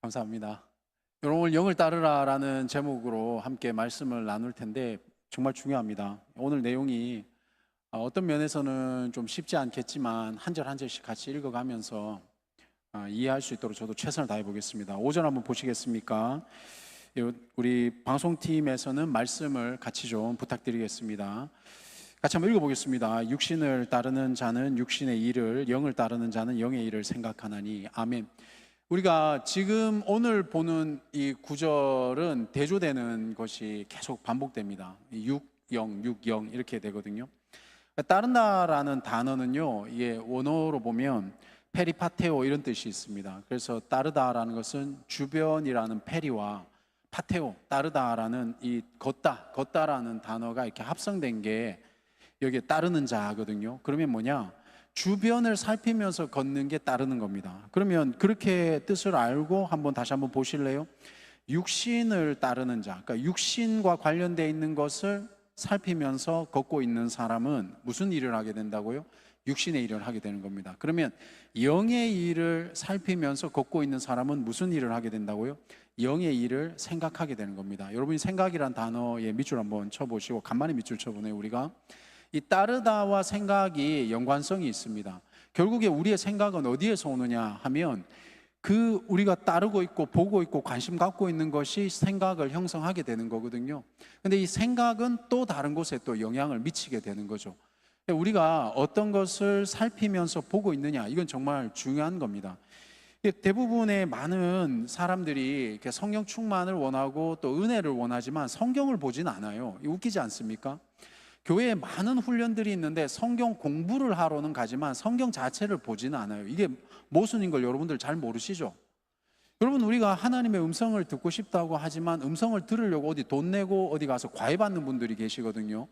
감사합니다. 여러분, 오늘 영을 따르라라는 제목으로 함께 말씀을 나눌 텐데 정말 중요합니다. 오늘 내용이 어떤 면에서는 좀 쉽지 않겠지만 한 절 한 절씩 같이 읽어가면서 이해할 수 있도록 저도 최선을 다해 보겠습니다. 5절 한번 보시겠습니까? 우리 방송팀에서는 말씀을 같이 좀 부탁드리겠습니다. 같이 한번 읽어보겠습니다. 육신을 따르는 자는 육신의 일을, 영을 따르는 자는 영의 일을 생각하나니. 아멘. 우리가 지금 오늘 보는 이 구절은 대조되는 것이 계속 반복됩니다. 6영, 6영 이렇게 되거든요. 따른다라는 단어는요, 이게 원어로 보면 페리파테오 이런 뜻이 있습니다. 그래서 따르다라는 것은 주변이라는 페리와 파테오, 따르다라는 이 걷다라는 단어가 이렇게 합성된 게 여기에 따르는 자거든요. 그러면 뭐냐? 주변을 살피면서 걷는 게 따르는 겁니다. 그러면 그렇게 뜻을 알고 다시 한번 보실래요? 육신을 따르는 자, 그러니까 육신과 관련되어 있는 것을 살피면서 걷고 있는 사람은 무슨 일을 하게 된다고요? 육신의 일을 하게 되는 겁니다. 그러면 영의 일을 살피면서 걷고 있는 사람은 무슨 일을 하게 된다고요? 영의 일을 생각하게 되는 겁니다. 여러분이 생각이란 단어에 밑줄 한번 쳐보시고, 간만에 밑줄 쳐보네요. 우리가 이 따르다와 생각이 연관성이 있습니다. 결국에 우리의 생각은 어디에서 오느냐 하면 그 우리가 따르고 있고 보고 있고 관심 갖고 있는 것이 생각을 형성하게 되는 거거든요. 근데 이 생각은 또 다른 곳에 또 영향을 미치게 되는 거죠. 우리가 어떤 것을 살피면서 보고 있느냐, 이건 정말 중요한 겁니다. 대부분의 많은 사람들이 이렇게 성령 충만을 원하고 또 은혜를 원하지만 성경을 보진 않아요. 웃기지 않습니까? 교회에 많은 훈련들이 있는데 성경 공부를 하러는 가지만 성경 자체를 보지는 않아요. 이게 모순인 걸 여러분들 잘 모르시죠? 여러분, 우리가 하나님의 음성을 듣고 싶다고 하지만 음성을 들으려고 어디 돈 내고 어디 가서 과외받는 분들이 계시거든요.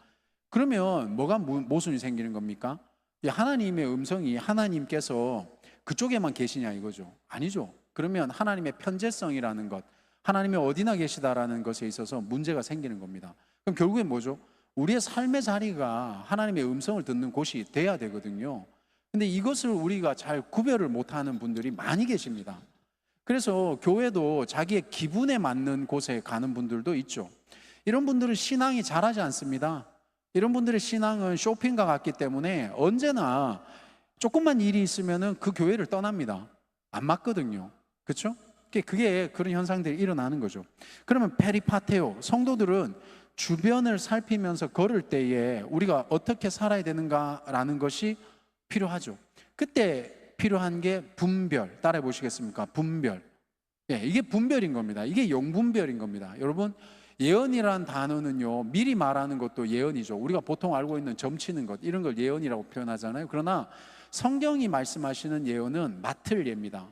그러면 뭐가 모순이 생기는 겁니까? 하나님의 음성이 하나님께서 그쪽에만 계시냐 이거죠. 아니죠. 그러면 하나님의 편재성이라는 것, 하나님이 어디나 계시다라는 것에 있어서 문제가 생기는 겁니다. 그럼 결국엔 뭐죠? 우리의 삶의 자리가 하나님의 음성을 듣는 곳이 돼야 되거든요. 근데 이것을 우리가 잘 구별을 못하는 분들이 많이 계십니다. 그래서 교회도 자기의 기분에 맞는 곳에 가는 분들도 있죠. 이런 분들은 신앙이 잘하지 않습니다. 이런 분들의 신앙은 쇼핑과 같기 때문에 언제나 조금만 일이 있으면 그 교회를 떠납니다. 안 맞거든요. 그렇죠? 그게 그런 현상들이 일어나는 거죠. 그러면 페리파테오, 성도들은 주변을 살피면서 걸을 때에 우리가 어떻게 살아야 되는가라는 것이 필요하죠. 그때 필요한 게 분별. 따라해 보시겠습니까? 분별. 이게 분별인 겁니다. 이게 영분별인 겁니다. 여러분, 예언이라는 단어는요, 미리 말하는 것도 예언이죠. 우리가 보통 알고 있는 점치는 것, 이런 걸 예언이라고 표현하잖아요. 그러나 성경이 말씀하시는 예언은 맡을 예입니다.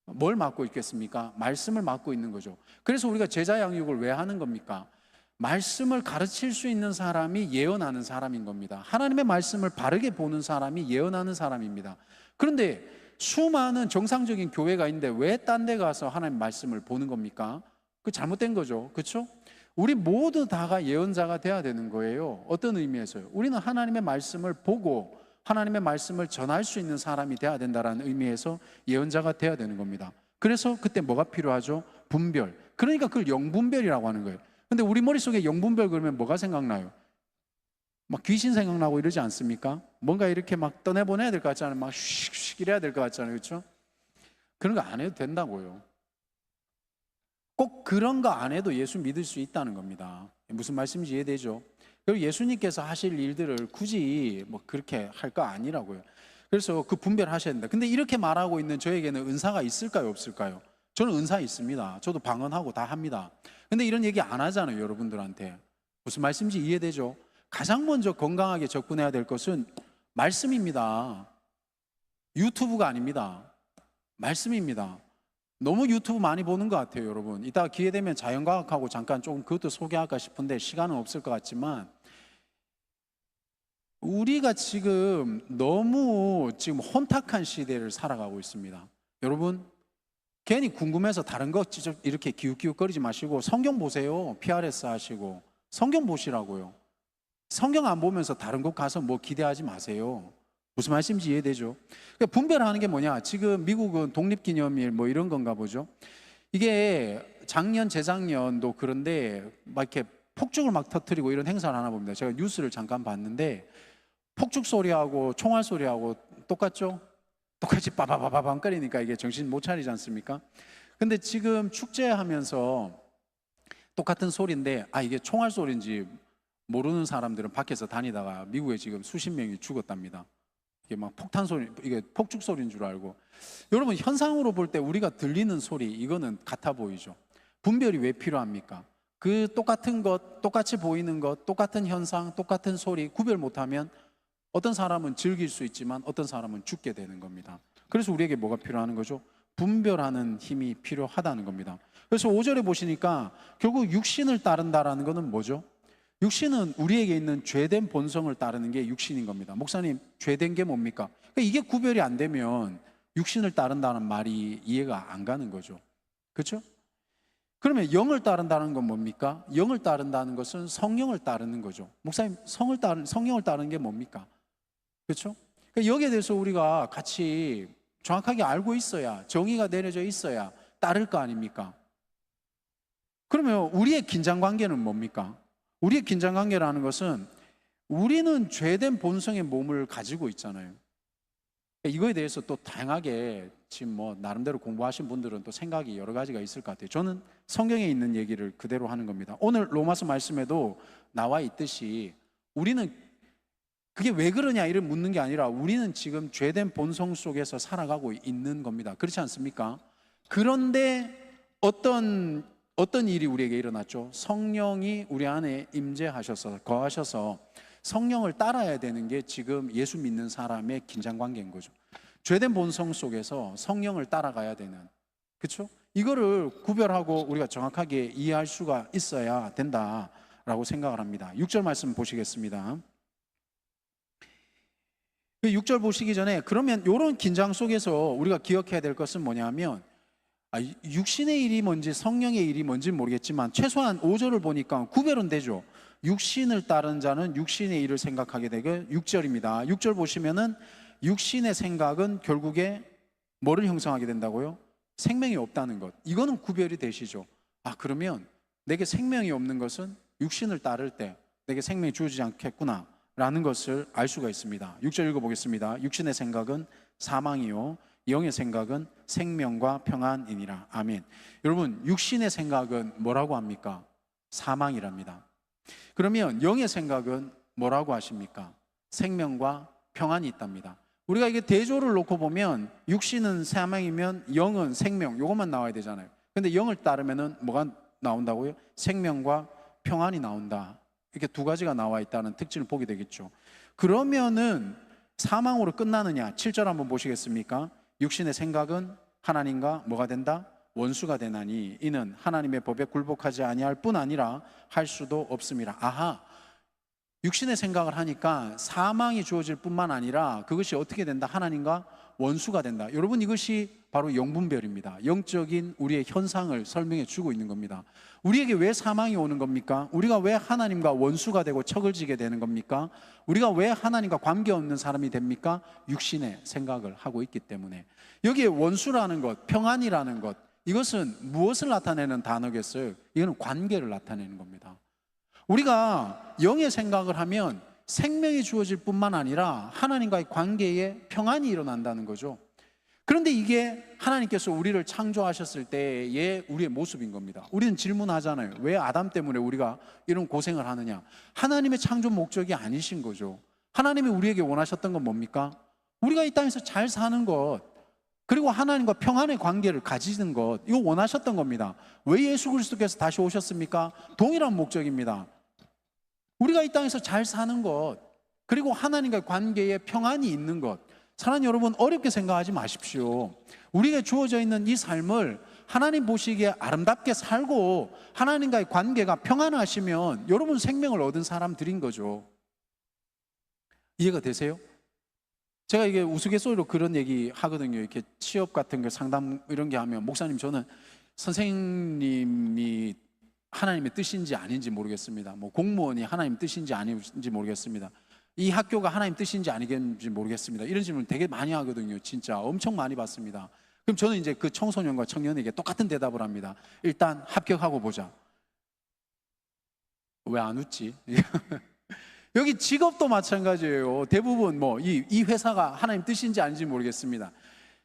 뭘 맡고 있겠습니까? 말씀을 맡고 있는 거죠. 그래서 우리가 제자 양육을 왜 하는 겁니까? 말씀을 가르칠 수 있는 사람이 예언하는 사람인 겁니다. 하나님의 말씀을 바르게 보는 사람이 예언하는 사람입니다. 그런데 수많은 정상적인 교회가 있는데 왜 딴 데 가서 하나님의 말씀을 보는 겁니까? 그 잘못된 거죠. 그렇죠? 우리 모두 다가 예언자가 돼야 되는 거예요. 어떤 의미에서요? 우리는 하나님의 말씀을 보고 하나님의 말씀을 전할 수 있는 사람이 돼야 된다는 의미에서 예언자가 돼야 되는 겁니다. 그래서 그때 뭐가 필요하죠? 분별. 그러니까 그걸 영분별이라고 하는 거예요. 근데 우리 머릿속에 영분별 그러면 뭐가 생각나요? 막 귀신 생각나고 이러지 않습니까? 뭔가 이렇게 막 떠내보내야 될 것 같잖아요. 막 슉슉 이래야 될 것 같잖아요. 그렇죠? 그런 거 안 해도 된다고요. 꼭 그런 거 안 해도 예수 믿을 수 있다는 겁니다. 무슨 말씀인지 이해되죠? 그리고 예수님께서 하실 일들을 굳이 뭐 그렇게 할 거 아니라고요. 그래서 그 분별하셔야 된다. 근데 이렇게 말하고 있는 저에게는 은사가 있을까요? 없을까요? 저는 은사 있습니다. 저도 방언하고 다 합니다. 근데 이런 얘기 안 하잖아요, 여러분들한테. 무슨 말씀인지 이해되죠? 가장 먼저 건강하게 접근해야 될 것은 말씀입니다. 유튜브가 아닙니다. 말씀입니다. 너무 유튜브 많이 보는 것 같아요, 여러분. 이따가 기회 되면 자연과학하고 잠깐 조금 그것도 소개할까 싶은데 시간은 없을 것 같지만 우리가 너무 혼탁한 시대를 살아가고 있습니다. 여러분, 괜히 궁금해서 다른 거 이렇게 기웃기웃거리지 마시고 성경 보세요. PRS 하시고 성경 보시라고요. 성경 안 보면서 다른 곳 가서 뭐 기대하지 마세요. 무슨 말씀인지 이해되죠? 그러니까 분별하는 게 뭐냐? 지금 미국은 독립기념일 뭐 이런 건가 보죠. 이게 작년, 재작년도 그런데 막 이렇게 폭죽을 막 터뜨리고 이런 행사를 하나 봅니다. 제가 뉴스를 잠깐 봤는데 폭죽 소리하고 총알 소리하고 똑같죠? 똑같이 빠바바바방 거리니까 이게 정신 못 차리지 않습니까? 근데 지금 축제하면서 똑같은 소리인데 이게 총알 소리인지 모르는 사람들은 밖에서 다니다가 미국에 지금 수십 명이 죽었답니다. 이게 막 폭탄 소리, 이게 폭죽 소리인 줄 알고. 여러분, 현상으로 볼 때 우리가 들리는 소리, 이거는 같아 보이죠. 분별이 왜 필요합니까? 그 똑같은 것, 똑같이 보이는 것, 똑같은 현상, 똑같은 소리 구별 못하면 어떤 사람은 즐길 수 있지만 어떤 사람은 죽게 되는 겁니다. 그래서 우리에게 뭐가 필요한 거죠? 분별하는 힘이 필요하다는 겁니다. 그래서 5절에 보시니까 결국 육신을 따른다라는 것은 뭐죠? 육신은 우리에게 있는 죄된 본성을 따르는 게 육신인 겁니다. 목사님, 죄된 게 뭡니까? 그러니까 이게 구별이 안 되면 육신을 따른다는 말이 이해가 안 가는 거죠. 그렇죠? 그러면 영을 따른다는 건 뭡니까? 영을 따른다는 것은 성령을 따르는 거죠. 목사님, 성령을 따르는 게 뭡니까? 그렇죠? 그러니까 여기에 대해서 우리가 같이 정확하게 알고 있어야, 정의가 내려져 있어야 따를 거 아닙니까? 그러면 우리의 긴장 관계는 뭡니까? 우리의 긴장 관계라는 것은 우리는 죄된 본성의 몸을 가지고 있잖아요. 이거에 대해서 또 다양하게 지금 뭐 나름대로 공부하신 분들은 또 생각이 여러 가지가 있을 것 같아요. 저는 성경에 있는 얘기를 그대로 하는 겁니다. 오늘 로마서 말씀에도 나와 있듯이 우리는 그게 왜 그러냐 이를 묻는 게 아니라 우리는 지금 죄된 본성 속에서 살아가고 있는 겁니다. 그렇지 않습니까? 그런데 어떤 일이 우리에게 일어났죠? 성령이 우리 안에 임재하셔서 거하셔서 성령을 따라야 되는 게 지금 예수 믿는 사람의 긴장관계인 거죠. 죄된 본성 속에서 성령을 따라가야 되는, 그렇죠? 이거를 구별하고 우리가 정확하게 이해할 수가 있어야 된다라고 생각을 합니다. 6절 말씀 보시겠습니다. 6절 보시기 전에 그러면 이런 긴장 속에서 우리가 기억해야 될 것은 뭐냐면 육신의 일이 뭔지 성령의 일이 뭔지 모르겠지만 최소한 5절을 보니까 구별은 되죠. 육신을 따른 자는 육신의 일을 생각하게 되고 6절입니다. 6절 보시면은 육신의 생각은 결국에 뭐를 형성하게 된다고요? 생명이 없다는 것. 이거는 구별이 되시죠. 그러면 내게 생명이 없는 것은 육신을 따를 때 내게 생명이 주어지지 않겠구나 라는 것을 알 수가 있습니다. 6절 읽어보겠습니다. 육신의 생각은 사망이요 영의 생각은 생명과 평안이니라. 아멘. 여러분, 육신의 생각은 뭐라고 합니까? 사망이랍니다. 그러면 영의 생각은 뭐라고 하십니까? 생명과 평안이 있답니다. 우리가 이게 대조를 놓고 보면 육신은 사망이면 영은 생명, 이것만 나와야 되잖아요. 근데 영을 따르면은 뭐가 나온다고요? 생명과 평안이 나온다. 이렇게 두 가지가 나와 있다는 특징을 보게 되겠죠. 그러면은 사망으로 끝나느냐? 7절 한번 보시겠습니까? 육신의 생각은 하나님과 뭐가 된다? 원수가 되나니 이는 하나님의 법에 굴복하지 아니할 뿐 아니라 할 수도 없음이라. 육신의 생각을 하니까 사망이 주어질 뿐만 아니라 그것이 어떻게 된다? 하나님과 원수가 된다. 여러분, 이것이 바로 영분별입니다. 영적인 우리의 현상을 설명해 주고 있는 겁니다. 우리에게 왜 사망이 오는 겁니까? 우리가 왜 하나님과 원수가 되고 척을 지게 되는 겁니까? 우리가 왜 하나님과 관계없는 사람이 됩니까? 육신의 생각을 하고 있기 때문에. 여기에 원수라는 것, 평안이라는 것, 이것은 무엇을 나타내는 단어겠어요? 이거는 관계를 나타내는 겁니다. 우리가 영의 생각을 하면 생명이 주어질 뿐만 아니라 하나님과의 관계에 평안이 일어난다는 거죠. 그런데 이게 하나님께서 우리를 창조하셨을 때의 우리의 모습인 겁니다. 우리는 질문하잖아요. 왜 아담 때문에 우리가 이런 고생을 하느냐? 하나님의 창조 목적이 아니신 거죠. 하나님이 우리에게 원하셨던 건 뭡니까? 우리가 이 땅에서 잘 사는 것, 그리고 하나님과 평안의 관계를 가지는 것, 이거 원하셨던 겁니다. 왜 예수 그리스도께서 다시 오셨습니까? 동일한 목적입니다. 우리가 이 땅에서 잘 사는 것, 그리고 하나님과의 관계에 평안이 있는 것. 사랑하는 여러분, 어렵게 생각하지 마십시오. 우리에게 주어져 있는 이 삶을 하나님 보시기에 아름답게 살고 하나님과의 관계가 평안하시면 여러분 생명을 얻은 사람들인 거죠. 이해가 되세요? 제가 이게 우스갯소리로 그런 얘기 하거든요. 이렇게 취업 같은 거 상담 이런 게 하면, 목사님, 저는 선생님이 하나님의 뜻인지 아닌지 모르겠습니다. 뭐 공무원이 하나님 뜻인지 아닌지 모르겠습니다. 이 학교가 하나님 뜻인지 아닌지 모르겠습니다. 이런 질문 되게 많이 하거든요. 진짜 엄청 많이 받습니다. 그럼 저는 이제 그 청소년과 청년에게 똑같은 대답을 합니다. 일단 합격하고 보자. 왜 안 웃지? 여기 직업도 마찬가지예요. 대부분 이 회사가 하나님 뜻인지 아닌지 모르겠습니다.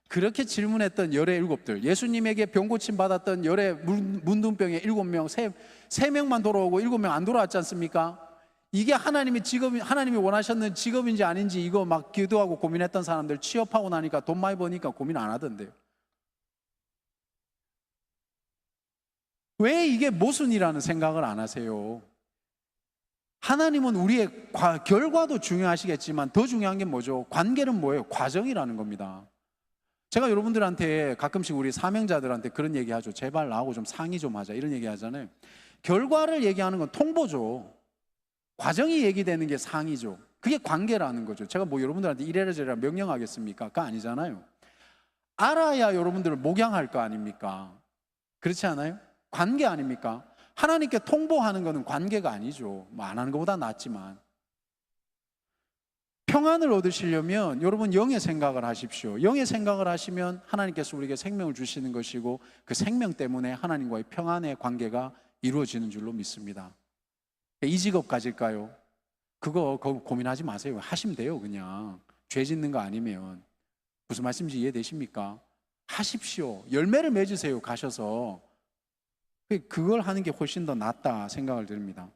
그렇게 질문했던 열의 일곱들, 예수님에게 병 고침 받았던 열의 문둥병의 7명, 3명만 돌아오고 7명 안 돌아왔지 않습니까? 이게 하나님의 직업이, 하나님이 원하셨는 직업인지 아닌지 이거 막 기도하고 고민했던 사람들, 취업하고 나니까 돈 많이 버니까 고민 안 하던데요. 왜 이게 모순이라는 생각을 안 하세요? 하나님은 우리의 결과도 중요하시겠지만 더 중요한 게 뭐죠? 관계는 뭐예요? 과정이라는 겁니다. 제가 여러분들한테 가끔씩 우리 사명자들한테 그런 얘기 하죠. 제발 나하고 좀 상의 좀 하자, 이런 얘기 하잖아요. 결과를 얘기하는 건 통보죠. 과정이 얘기되는 게 상의죠. 그게 관계라는 거죠. 제가 여러분들한테 이래라 저래라 명령하겠습니까? 그거 아니잖아요. 알아야 여러분들을 목양할 거 아닙니까? 그렇지 않아요? 관계 아닙니까? 하나님께 통보하는 것은 관계가 아니죠. 안 하는 것보다 낫지만. 평안을 얻으시려면 여러분 영의 생각을 하십시오. 영의 생각을 하시면 하나님께서 우리에게 생명을 주시는 것이고 그 생명 때문에 하나님과의 평안의 관계가 이루어지는 줄로 믿습니다. 이 직업 가질까요? 그거 고민하지 마세요. 하시면 돼요. 그냥 죄 짓는 거 아니면. 무슨 말씀인지 이해되십니까? 하십시오. 열매를 맺으세요. 가셔서. 그걸 하는 게 훨씬 더 낫다 생각을 드립니다.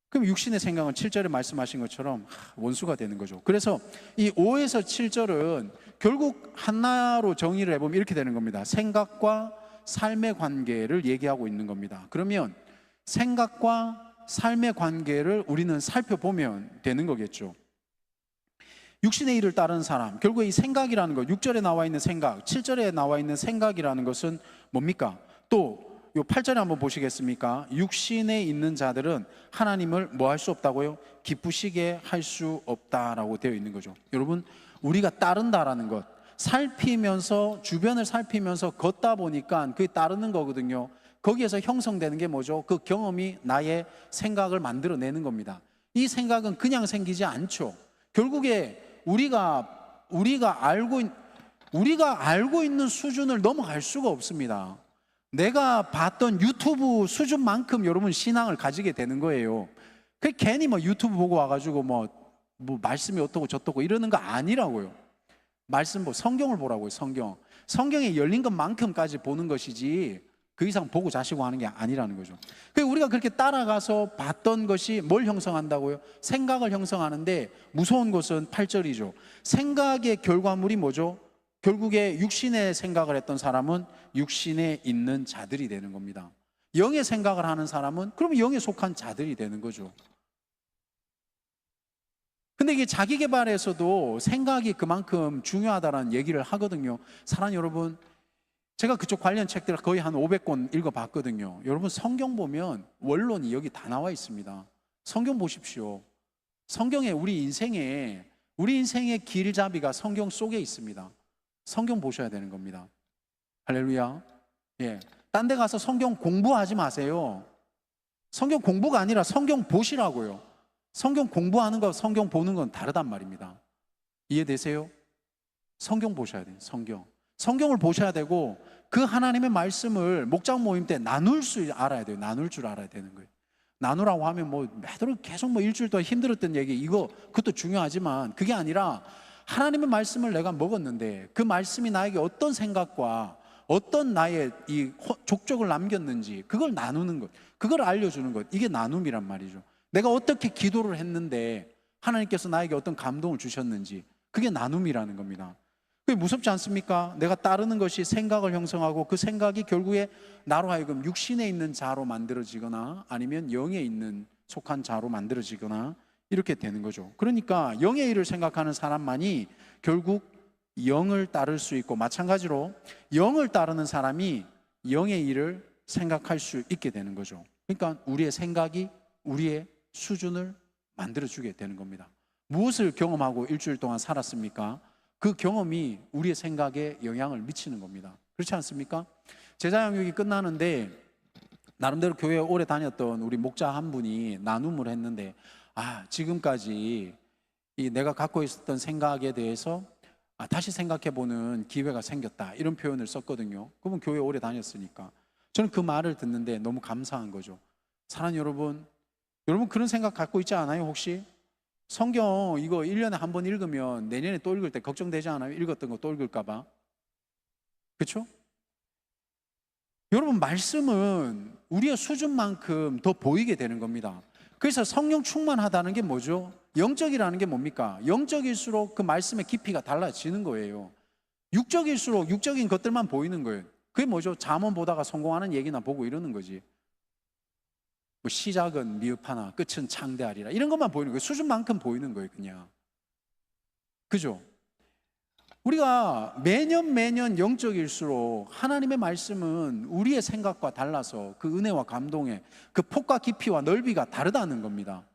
그럼 육신의 생각은 7절에 말씀하신 것처럼 원수가 되는 거죠. 그래서 이 5에서 7절은 결국 하나로 정의를 해보면 이렇게 되는 겁니다. 생각과 삶의 관계를 얘기하고 있는 겁니다. 그러면 생각과 삶의 관계를 우리는 살펴보면 되는 거겠죠. 육신의 일을 따르는 사람, 결국 이 생각이라는 것, 6절에 나와 있는 생각, 7절에 나와 있는 생각이라는 것은 뭡니까? 또 요 8절에 한번 보시겠습니까? 육신에 있는 자들은 하나님을 뭐 할 수 없다고요? 기쁘시게 할 수 없다라고 되어 있는 거죠. 여러분, 우리가 따른다라는 것, 살피면서 주변을 살피면서 걷다 보니까 그게 따르는 거거든요. 거기에서 형성되는 게 뭐죠? 그 경험이 나의 생각을 만들어내는 겁니다. 이 생각은 그냥 생기지 않죠. 결국에 우리가 알고 있는 수준을 넘어갈 수가 없습니다. 내가 봤던 유튜브 수준만큼 여러분 신앙을 가지게 되는 거예요. 그 괜히 유튜브 보고 와가지고 말씀이 어떻고 저떻고 이러는 거 아니라고요. 말씀 성경을 보라고요. 성경에 열린 것만큼까지 보는 것이지 그 이상 보고 자시고 하는 게 아니라는 거죠. 우리가 그렇게 따라가서 봤던 것이 뭘 형성한다고요? 생각을 형성하는데 무서운 것은 8절이죠. 생각의 결과물이 뭐죠? 결국에 육신의 생각을 했던 사람은 육신에 있는 자들이 되는 겁니다. 영의 생각을 하는 사람은 그러면 영에 속한 자들이 되는 거죠. 근데 이게 자기계발에서도 생각이 그만큼 중요하다는 얘기를 하거든요. 사랑하는 여러분, 제가 그쪽 관련 책들을 거의 한 500권 읽어봤거든요. 여러분, 성경 보면 원론이 여기 다 나와 있습니다. 성경 보십시오. 성경에 우리 인생의 길잡이가 성경 속에 있습니다. 성경 보셔야 되는 겁니다. 할렐루야. 예. 딴 데 가서 성경 공부하지 마세요. 성경 공부가 아니라 성경 보시라고요. 성경 공부하는 거 성경 보는 건 다르단 말입니다. 이해되세요? 성경 보셔야 돼요. 성경을 보셔야 되고 그 하나님의 말씀을 목장 모임 때 나눌 줄 알아야 돼요. 나눌 줄 알아야 되는 거예요. 나누라고 하면 매달 계속 일주일 동안 힘들었던 얘기 그것도 중요하지만 그게 아니라 하나님의 말씀을 내가 먹었는데 그 말씀이 나에게 어떤 생각과 어떤 나의 이 족적을 남겼는지 그걸 나누는 것, 그걸 알려주는 것, 이게 나눔이란 말이죠. 내가 어떻게 기도를 했는데 하나님께서 나에게 어떤 감동을 주셨는지 그게 나눔이라는 겁니다. 그게 무섭지 않습니까? 내가 따르는 것이 생각을 형성하고 그 생각이 결국에 나로 하여금 육신에 있는 자로 만들어지거나 아니면 영에 있는 속한 자로 만들어지거나 이렇게 되는 거죠. 그러니까 영의 일을 생각하는 사람만이 결국 영을 따를 수 있고 마찬가지로 영을 따르는 사람이 영의 일을 생각할 수 있게 되는 거죠. 그러니까 우리의 생각이 우리의 수준을 만들어주게 되는 겁니다. 무엇을 경험하고 일주일 동안 살았습니까? 그 경험이 우리의 생각에 영향을 미치는 겁니다. 그렇지 않습니까? 제자양육이 끝나는데 나름대로 교회에 오래 다녔던 우리 목자 한 분이 나눔을 했는데 지금까지 내가 갖고 있었던 생각에 대해서 다시 생각해보는 기회가 생겼다, 이런 표현을 썼거든요. 그분 교회 오래 다녔으니까. 저는 그 말을 듣는데 너무 감사한 거죠. 사랑하는 여러분, 여러분 그런 생각 갖고 있지 않아요? 혹시 성경 이거 1년에 한 번 읽으면 내년에 또 읽을 때 걱정되지 않아요? 읽었던 거 또 읽을까 봐. 그렇죠? 여러분, 말씀은 우리의 수준만큼 더 보이게 되는 겁니다. 그래서 성령 충만하다는 게 뭐죠? 영적이라는 게 뭡니까? 영적일수록 그 말씀의 깊이가 달라지는 거예요. 육적일수록 육적인 것들만 보이는 거예요. 그게 뭐죠? 잠언 보다가 성공하는 얘기나 보고 이러는 거지. 뭐 시작은 미흡하나 끝은 창대하리라, 이런 것만 보이는 거예요. 수준만큼 보이는 거예요, 그냥. 그죠? 우리가 매년 영적일수록 하나님의 말씀은 우리의 생각과 달라서 그 은혜와 감동의 그 폭과 깊이와 넓이가 다르다는 겁니다.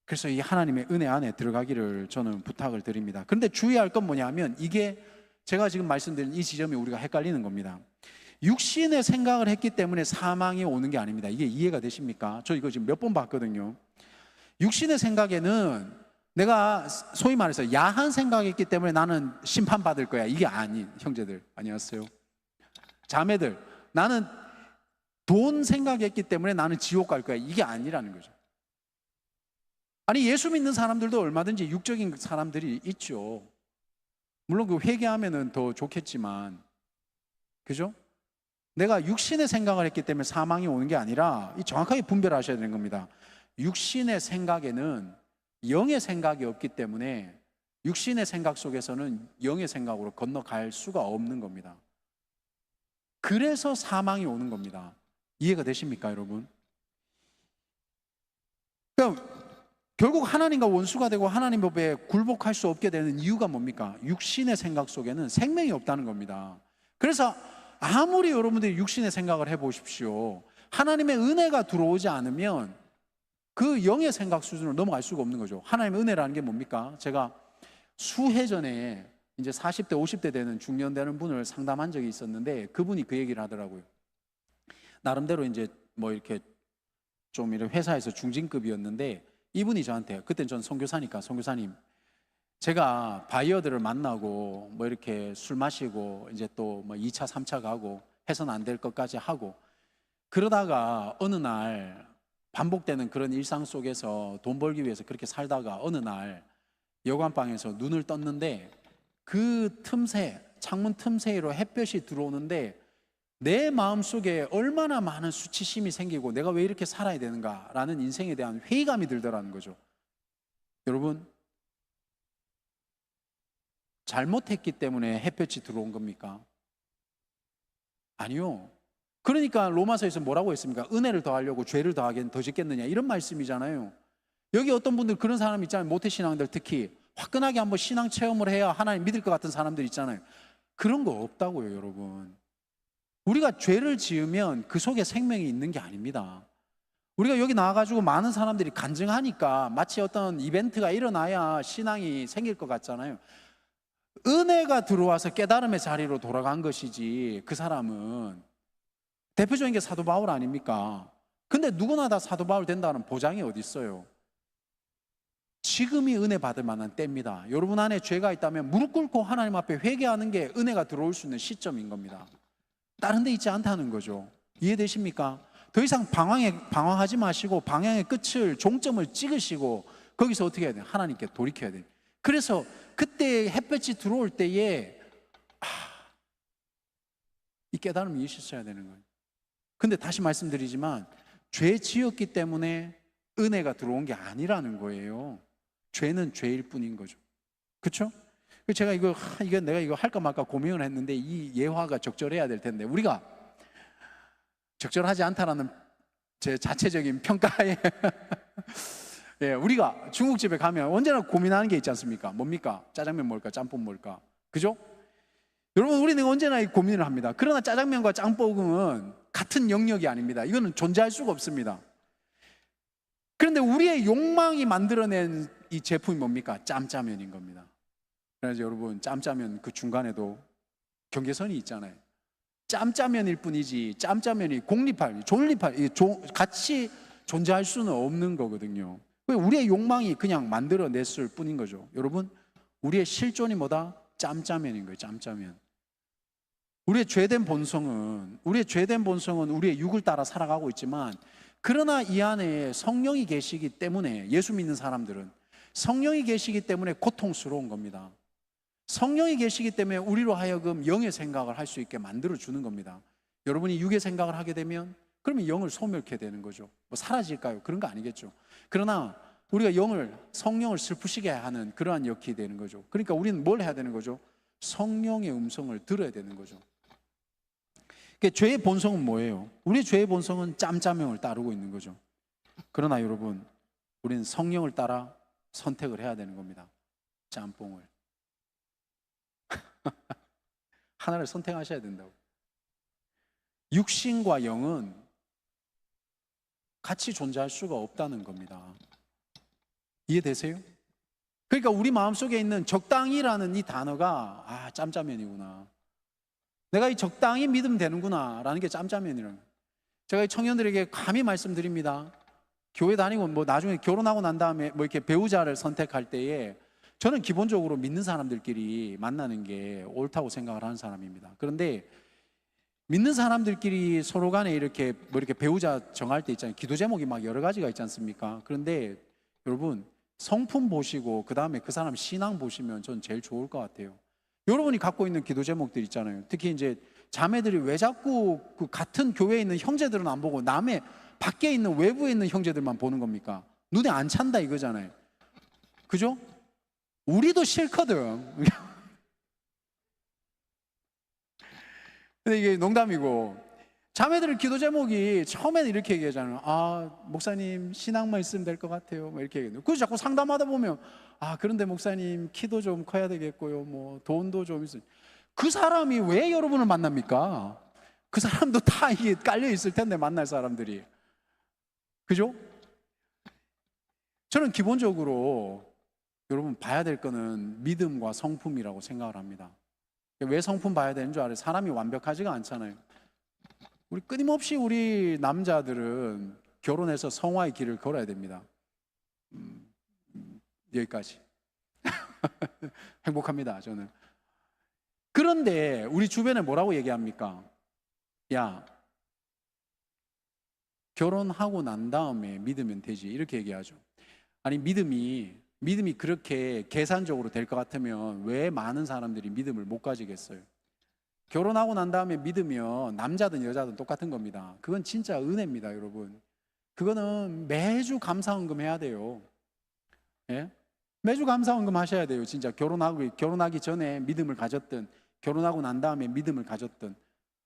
그래서 이 하나님의 은혜 안에 들어가기를 저는 부탁을 드립니다. 그런데 주의할 건 뭐냐면, 이게 제가 지금 말씀드린 이 지점이 우리가 헷갈리는 겁니다. 육신의 생각을 했기 때문에 사망이 오는 게 아닙니다. 이게 이해가 되십니까? 저 이거 지금 몇 번 봤거든요. 육신의 생각에는 내가 소위 말해서 야한 생각했기 때문에 나는 심판받을 거야, 이게 아닌, 형제들 안녕하세요, 자매들, 나는 돈 생각했기 때문에 나는 지옥 갈 거야, 이게 아니라는 거죠. 아니, 예수 믿는 사람들도 얼마든지 육적인 사람들이 있죠. 물론 그 회개하면은 더 좋겠지만, 그죠? 내가 육신의 생각을 했기 때문에 사망이 오는 게 아니라 정확하게 분별하셔야 되는 겁니다. 육신의 생각에는 영의 생각이 없기 때문에 육신의 생각 속에서는 영의 생각으로 건너갈 수가 없는 겁니다. 그래서 사망이 오는 겁니다. 이해가 되십니까, 여러분? 그러니까 결국 하나님과 원수가 되고 하나님 법에 굴복할 수 없게 되는 이유가 뭡니까? 육신의 생각 속에는 생명이 없다는 겁니다. 그래서 아무리 여러분들이 육신의 생각을 해보십시오, 하나님의 은혜가 들어오지 않으면 그 영의 생각 수준으로 넘어갈 수가 없는 거죠. 하나님의 은혜라는 게 뭡니까? 제가 수해 전에 이제 40대 50대 되는 중년 되는 분을 상담한 적이 있었는데, 그분이 그 얘기를 하더라고요. 나름대로 이제 뭐 이렇게 좀 이런 회사에서 중진급이었는데, 이분이 저한테, 그땐 전 선교사니까, 선교사님, 제가 바이어들을 만나고 뭐 이렇게 술 마시고 이제 또 뭐 2차 3차 가고 해서는 안 될 것까지 하고, 그러다가 어느 날 반복되는 그런 일상 속에서 돈 벌기 위해서 그렇게 살다가 어느 날 여관방에서 눈을 떴는데, 그 틈새, 창문 틈새로 햇볕이 들어오는데 내 마음속에 얼마나 많은 수치심이 생기고 내가 왜 이렇게 살아야 되는가라는 인생에 대한 회의감이 들더라는 거죠. 여러분, 잘못했기 때문에 햇볕이 들어온 겁니까? 아니요. 그러니까 로마서에서 뭐라고 했습니까? 은혜를 더하려고 죄를 더하기엔 더 짓겠느냐, 이런 말씀이잖아요. 여기 어떤 분들 그런 사람 있잖아요. 모태신앙들 특히 화끈하게 한번 신앙 체험을 해야 하나님 믿을 것 같은 사람들 있잖아요. 그런 거 없다고요, 여러분. 우리가 죄를 지으면 그 속에 생명이 있는 게 아닙니다. 우리가 여기 나와가지고 많은 사람들이 간증하니까 마치 어떤 이벤트가 일어나야 신앙이 생길 것 같잖아요. 은혜가 들어와서 깨달음의 자리로 돌아간 것이지, 그 사람은 대표적인 게 사도 바울 아닙니까? 근데 누구나 다 사도 바울 된다는 보장이 어디 있어요? 지금이 은혜 받을 만한 때입니다. 여러분 안에 죄가 있다면 무릎 꿇고 하나님 앞에 회개하는 게 은혜가 들어올 수 있는 시점인 겁니다. 다른 데 있지 않다는 거죠. 이해되십니까? 더 이상 방황하지 마시고 방향의 끝을, 종점을 찍으시고 거기서 어떻게 해야 돼요? 하나님께 돌이켜야 돼요. 그래서 그때 햇볕이 들어올 때에 이 깨달음이 있었어야 되는 거예요. 근데 다시 말씀드리지만 죄 지었기 때문에 은혜가 들어온 게 아니라는 거예요. 죄는 죄일 뿐인 거죠. 그렇죠? 제가 이거 내가 이거 할까 말까 고민을 했는데 이 예화가 적절해야 될 텐데, 우리가 적절하지 않다라는 제 자체적인 평가에 예, 우리가 중국집에 가면 언제나 고민하는 게 있지 않습니까? 뭡니까? 짜장면 먹을까? 짬뽕 먹을까? 그죠? 여러분, 우리는 언제나 이 고민을 합니다. 그러나 짜장면과 짬뽕은 같은 영역이 아닙니다. 이거는 존재할 수가 없습니다. 그런데 우리의 욕망이 만들어낸 이 제품이 뭡니까? 짬짜면인 겁니다. 그래서 여러분, 짬짜면 그 중간에도 경계선이 있잖아요. 짬짜면일 뿐이지 짬짜면이 공립할, 존립할, 같이 존재할 수는 없는 거거든요. 우리의 욕망이 그냥 만들어냈을 뿐인 거죠. 여러분, 우리의 실존이 뭐다? 짬짜면인 거예요. 짬짜면. 우리의 죄된 본성은 우리의 육을 따라 살아가고 있지만, 그러나 이 안에 성령이 계시기 때문에, 예수 믿는 사람들은 성령이 계시기 때문에 고통스러운 겁니다. 성령이 계시기 때문에 우리로 하여금 영의 생각을 할 수 있게 만들어주는 겁니다. 여러분이 육의 생각을 하게 되면 그러면 영을 소멸케 되는 거죠. 뭐 사라질까요? 그런 거 아니겠죠. 그러나 우리가 성령을 슬프시게 하는 그러한 역할이 되는 거죠. 그러니까 우리는 뭘 해야 되는 거죠? 성령의 음성을 들어야 되는 거죠. 그러니까 죄의 본성은 뭐예요? 우리 죄의 본성은 짬짜명을 따르고 있는 거죠. 그러나 여러분, 우리는 성령을 따라 선택을 해야 되는 겁니다. 짬뽕을. 하나를 선택하셔야 된다고. 육신과 영은 같이 존재할 수가 없다는 겁니다. 이해되세요? 그러니까 우리 마음속에 있는 적당히라는 이 단어가 짬짜면이구나. 내가 이 적당히 믿으면 되는구나 라는 게 짬짜면이라는 거예요. 제가 이 청년들에게 감히 말씀드립니다. 교회 다니고 뭐 나중에 결혼하고 난 다음에 뭐 이렇게 배우자를 선택할 때에 저는 기본적으로 믿는 사람들끼리 만나는 게 옳다고 생각을 하는 사람입니다. 그런데 믿는 사람들끼리 서로 간에 이렇게 배우자 정할 때 있잖아요. 기도 제목이 막 여러 가지가 있지 않습니까? 그런데 여러분, 성품 보시고 그 다음에 그 사람 신앙 보시면 전 제일 좋을 것 같아요. 여러분이 갖고 있는 기도 제목들 있잖아요. 특히 이제 자매들이 왜 자꾸 그 같은 교회에 있는 형제들은 안 보고 남의 밖에 있는 외부에 있는 형제들만 보는 겁니까? 눈에 안 찬다 이거잖아요. 그죠? 우리도 싫거든. 근데 이게 농담이고, 자매들 기도 제목이 처음에는 이렇게 얘기하잖아요. 목사님 신앙만 있으면 될 것 같아요. 뭐 이렇게 얘기해요. 그래서 자꾸 상담하다 보면 그런데 목사님 키도 좀 커야 되겠고요. 뭐 돈도 좀 있어요. 그 사람이 왜 여러분을 만납니까? 그 사람도 다 이게 깔려 있을 텐데, 만날 사람들이. 그죠? 저는 기본적으로 여러분 봐야 될 거는 믿음과 성품이라고 생각을 합니다. 왜 성품 봐야 되는 줄 알아요? 사람이 완벽하지가 않잖아요. 끊임없이 우리 남자들은 결혼해서 성화의 길을 걸어야 됩니다. 여기까지. 행복합니다, 저는. 그런데 우리 주변에 뭐라고 얘기합니까? 야, 결혼하고 난 다음에 믿으면 되지, 이렇게 얘기하죠. 아니, 믿음이 그렇게 계산적으로 될 것 같으면 왜 많은 사람들이 믿음을 못 가지겠어요? 결혼하고 난 다음에 믿으면 남자든 여자든 똑같은 겁니다. 그건 진짜 은혜입니다, 여러분. 그거는 매주 감사헌금 해야 돼요. 예? 매주 감사헌금 하셔야 돼요. 진짜 결혼하기 전에 믿음을 가졌든 결혼하고 난 다음에 믿음을 가졌든.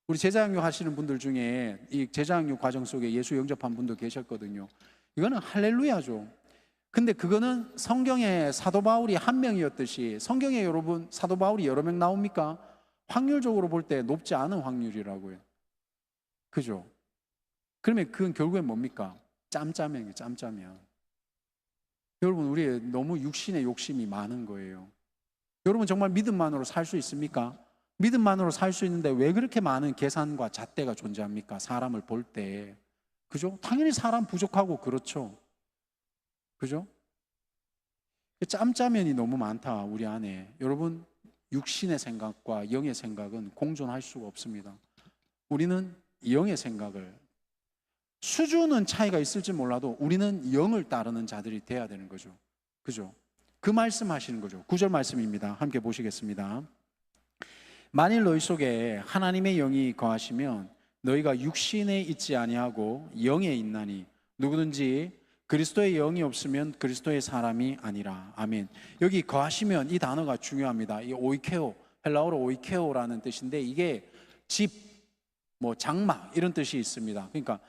우리 제자양육 하시는 분들 중에 이 제자양육 과정 속에 예수 영접한 분도 계셨거든요. 이거는 할렐루야죠. 근데 그거는 성경에 사도 바울이 한 명이었듯이, 성경에 여러분 사도 바울이 여러 명 나옵니까? 확률적으로 볼 때 높지 않은 확률이라고요. 그죠? 그러면 그건 결국엔 뭡니까? 짬짜면이에요. 짬짜면. 여러분, 우리 너무 육신의 욕심이 많은 거예요. 여러분 정말 믿음만으로 살 수 있습니까? 믿음만으로 살 수 있는데 왜 그렇게 많은 계산과 잣대가 존재합니까? 사람을 볼 때. 그죠? 당연히 사람 부족하고 그렇죠. 그죠? 짬짜면이 너무 많다, 우리 안에. 여러분, 육신의 생각과 영의 생각은 공존할 수가 없습니다. 우리는 영의 생각을, 수준은 차이가 있을지 몰라도 우리는 영을 따르는 자들이 돼야 되는 거죠. 그죠? 그 말씀하시는 거죠. 9절 말씀입니다. 함께 보시겠습니다. 만일 너희 속에 하나님의 영이 거하시면 너희가 육신에 있지 아니하고 영에 있나니 누구든지 그리스도의 영이 없으면 그리스도의 사람이 아니라. 아멘. 여기 거하시면 이 단어가 중요합니다. 이 오이케오, 헬라어로 오이케오라는 뜻인데 이게 집, 장막 이런 뜻이 있습니다. 그러니까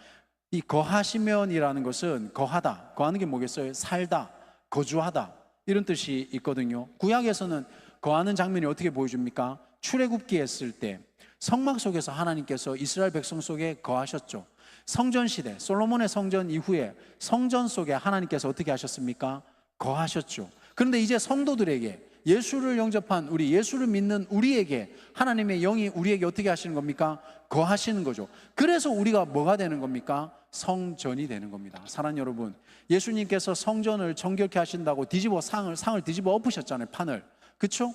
이 거하시면이라는 것은 거하다, 거하는 게 뭐겠어요? 살다, 거주하다 이런 뜻이 있거든요. 구약에서는 거하는 장면이 어떻게 보여줍니까? 출애굽기 했을 때 성막 속에서 하나님께서 이스라엘 백성 속에 거하셨죠. 성전 시대, 솔로몬의 성전 이후에 성전 속에 하나님께서 어떻게 하셨습니까? 거하셨죠. 그런데 이제 성도들에게, 예수를 영접한 우리, 예수를 믿는 우리에게 하나님의 영이 우리에게 어떻게 하시는 겁니까? 거하시는 거죠. 그래서 우리가 뭐가 되는 겁니까? 성전이 되는 겁니다. 사랑하는 여러분, 예수님께서 성전을 정결케 하신다고 상을 뒤집어 엎으셨잖아요, 판을. 그렇죠?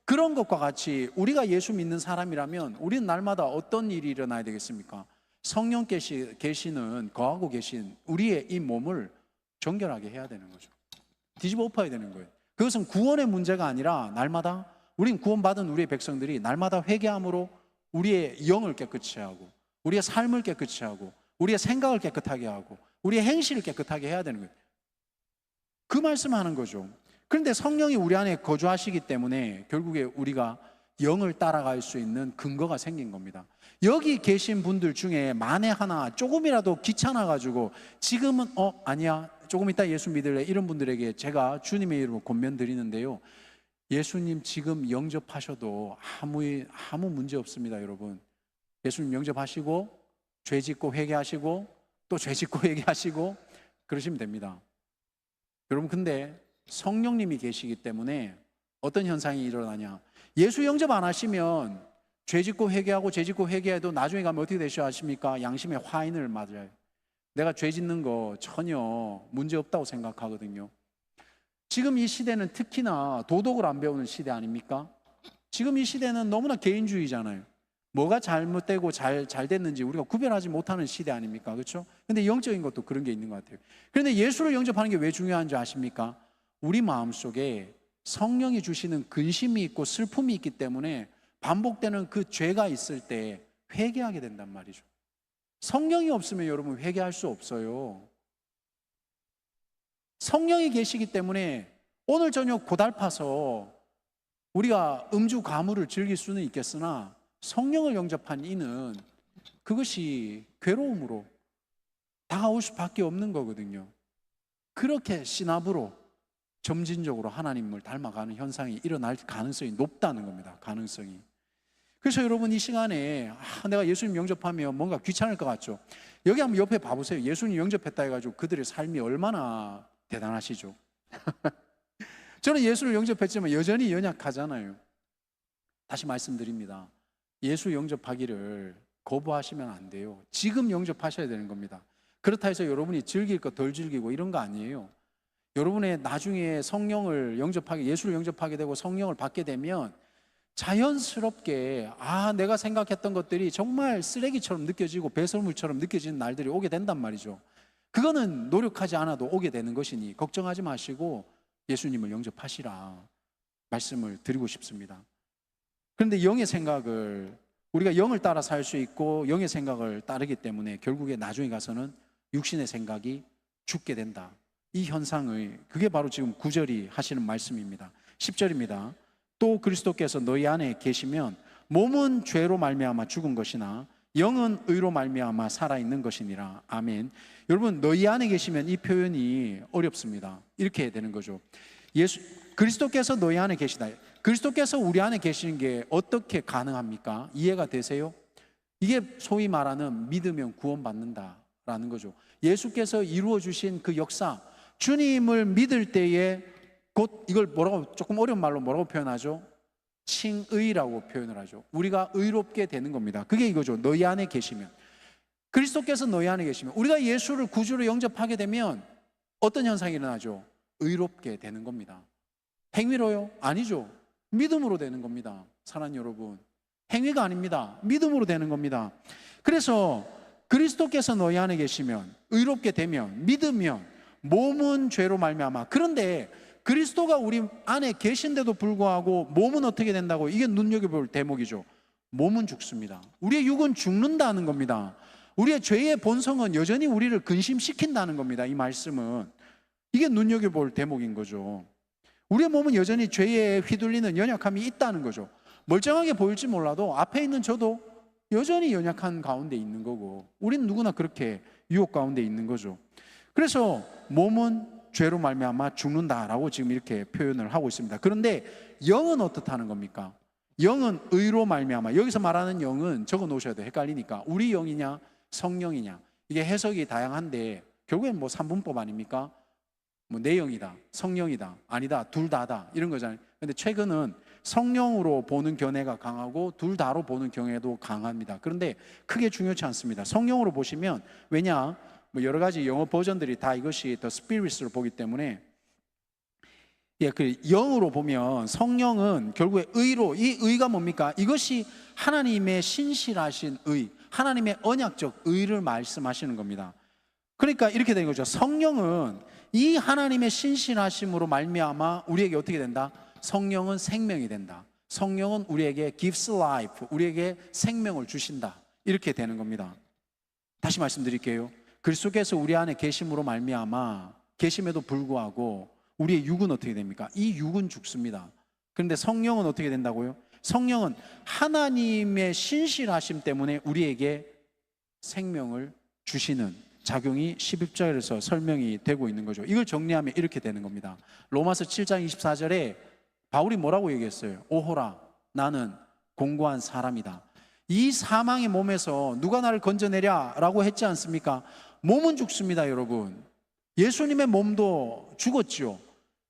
그런 것과 같이 우리가 예수 믿는 사람이라면 우리는 날마다 어떤 일이 일어나야 되겠습니까? 성령 계시는 거하고 계신 우리의 이 몸을 정결하게 해야 되는 거죠. 뒤집어 엎어야 되는 거예요. 그것은 구원의 문제가 아니라 날마다 우린 구원받은 우리의 백성들이 날마다 회개함으로 우리의 영을 깨끗이 하고 우리의 삶을 깨끗이 하고 우리의 생각을 깨끗하게 하고 우리의 행실을 깨끗하게 해야 되는 거예요. 그 말씀하는 거죠. 그런데 성령이 우리 안에 거주하시기 때문에 결국에 우리가 영을 따라갈 수 있는 근거가 생긴 겁니다. 여기 계신 분들 중에 만에 하나 조금이라도 귀찮아가지고 지금은 아니야 조금 이따 예수 믿을래 이런 분들에게 제가 주님의 이름으로 권면 드리는데요, 예수님 지금 영접하셔도 아무 문제 없습니다. 여러분, 예수님 영접하시고 죄 짓고 회개하시고 또 죄 짓고 회개하시고 그러시면 됩니다. 여러분, 근데 성령님이 계시기 때문에 어떤 현상이 일어나냐, 예수 영접 안 하시면 죄 짓고 회개하고 죄 짓고 회개해도 나중에 가면 어떻게 되셔 아십니까? 양심의 화인을 맞아요. 내가 죄 짓는 거 전혀 문제 없다고 생각하거든요. 지금 이 시대는 특히나 도덕을 안 배우는 시대 아닙니까? 지금 이 시대는 너무나 개인주의잖아요. 뭐가 잘못되고 잘 됐는지 우리가 구별하지 못하는 시대 아닙니까? 그렇죠? 근데 영적인 것도 그런 게 있는 것 같아요. 그런데 예수를 영접하는 게 왜 중요한지 아십니까? 우리 마음속에 성령이 주시는 근심이 있고 슬픔이 있기 때문에 반복되는 그 죄가 있을 때 회개하게 된단 말이죠. 성령이 없으면 여러분 회개할 수 없어요. 성령이 계시기 때문에 오늘 저녁 고달파서 우리가 음주 가물을 즐길 수는 있겠으나 성령을 영접한 이는 그것이 괴로움으로 다가올 수밖에 없는 거거든요. 그렇게 신압으로 점진적으로 하나님을 닮아가는 현상이 일어날 가능성이 높다는 겁니다. 가능성이. 그래서 여러분, 이 시간에 내가 예수님 영접하면 뭔가 귀찮을 것 같죠? 여기 한번 옆에 봐보세요. 예수님 영접했다 해가지고 그들의 삶이 얼마나 대단하시죠? 저는 예수를 영접했지만 여전히 연약하잖아요. 다시 말씀드립니다. 예수 영접하기를 거부하시면 안 돼요. 지금 영접하셔야 되는 겁니다. 그렇다 해서 여러분이 즐길 거 덜 즐기고 이런 거 아니에요. 여러분의 나중에 성령을 영접하게, 예수를 영접하게 되고 성령을 받게 되면 자연스럽게 내가 생각했던 것들이 정말 쓰레기처럼 느껴지고 배설물처럼 느껴지는 날들이 오게 된단 말이죠. 그거는 노력하지 않아도 오게 되는 것이니 걱정하지 마시고 예수님을 영접하시라 말씀을 드리고 싶습니다. 그런데 영의 생각을, 우리가 영을 따라 살 수 있고 영의 생각을 따르기 때문에 결국에 나중에 가서는 육신의 생각이 죽게 된다. 이 현상의, 그게 바로 지금 9절이 하시는 말씀입니다. 10절입니다. 또 그리스도께서 너희 안에 계시면 몸은 죄로 말미암아 죽은 것이나 영은 의로 말미암아 살아있는 것이니라. 아멘. 여러분, 너희 안에 계시면 이 표현이 어렵습니다. 이렇게 되는 거죠. 그리스도께서 너희 안에 계시다. 그리스도께서 우리 안에 계시는 게 어떻게 가능합니까? 이해가 되세요? 이게 소위 말하는 믿으면 구원받는다라는 거죠. 예수께서 이루어 주신 그 역사, 주님을 믿을 때에 곧 이걸 조금 어려운 말로 뭐라고 표현하죠? 칭의라고 표현을 하죠. 우리가 의롭게 되는 겁니다. 그게 이거죠. 너희 안에 계시면, 그리스도께서 너희 안에 계시면, 우리가 예수를 구주로 영접하게 되면 어떤 현상이 일어나죠? 의롭게 되는 겁니다. 행위로요? 아니죠. 믿음으로 되는 겁니다. 사랑하는 여러분, 행위가 아닙니다. 믿음으로 되는 겁니다. 그래서 그리스도께서 너희 안에 계시면, 의롭게 되면, 믿으면 몸은 죄로 말미암아. 그런데 그리스도가 우리 안에 계신데도 불구하고 몸은 어떻게 된다고? 이게 눈여겨볼 대목이죠. 몸은 죽습니다. 우리의 육은 죽는다는 겁니다. 우리의 죄의 본성은 여전히 우리를 근심시킨다는 겁니다. 이 말씀은, 이게 눈여겨볼 대목인 거죠. 우리의 몸은 여전히 죄에 휘둘리는 연약함이 있다는 거죠. 멀쩡하게 보일지 몰라도 앞에 있는 저도 여전히 연약한 가운데 있는 거고, 우리는 누구나 그렇게 유혹 가운데 있는 거죠. 그래서 몸은 죄로 말미암아 죽는다라고 지금 이렇게 표현을 하고 있습니다. 그런데 영은 어떻다는 겁니까? 영은 의로 말미암아. 여기서 말하는 영은 적어 놓으셔야 돼요. 헷갈리니까. 우리 영이냐 성령이냐, 이게 해석이 다양한데 결국엔 뭐 삼분법 아닙니까? 뭐 내 영이다, 성령이다, 아니다, 둘 다다, 이런 거잖아요. 근데 최근은 성령으로 보는 견해가 강하고 둘 다로 보는 견해도 강합니다. 그런데 크게 중요치 않습니다. 성령으로 보시면, 왜냐, 뭐 여러 가지 영어 버전들이 다 이것이 더 스피릿으로 보기 때문에 예, 그 영으로 보면 성령은 결국에 의로, 이 의가 뭡니까? 이것이 하나님의 신실하신 의, 하나님의 언약적 의를 말씀하시는 겁니다. 그러니까 이렇게 된 거죠. 성령은 이 하나님의 신실하심으로 말미암아 우리에게 어떻게 된다? 성령은 생명이 된다. 성령은 우리에게 gives life, 우리에게 생명을 주신다. 이렇게 되는 겁니다. 다시 말씀드릴게요. 그리스도께서 우리 안에 계심으로 말미암아 계심에도 불구하고 우리의 육은 어떻게 됩니까? 이 육은 죽습니다. 그런데 성령은 어떻게 된다고요? 성령은 하나님의 신실하심 때문에 우리에게 생명을 주시는 작용이 11절에서 설명이 되고 있는 거죠. 이걸 정리하면 이렇게 되는 겁니다. 로마서 7장 24절에 바울이 뭐라고 얘기했어요? 오호라, 나는 공고한 사람이다. 이 사망의 몸에서 누가 나를 건져내랴 라고 했지 않습니까? 몸은 죽습니다, 여러분. 예수님의 몸도 죽었죠.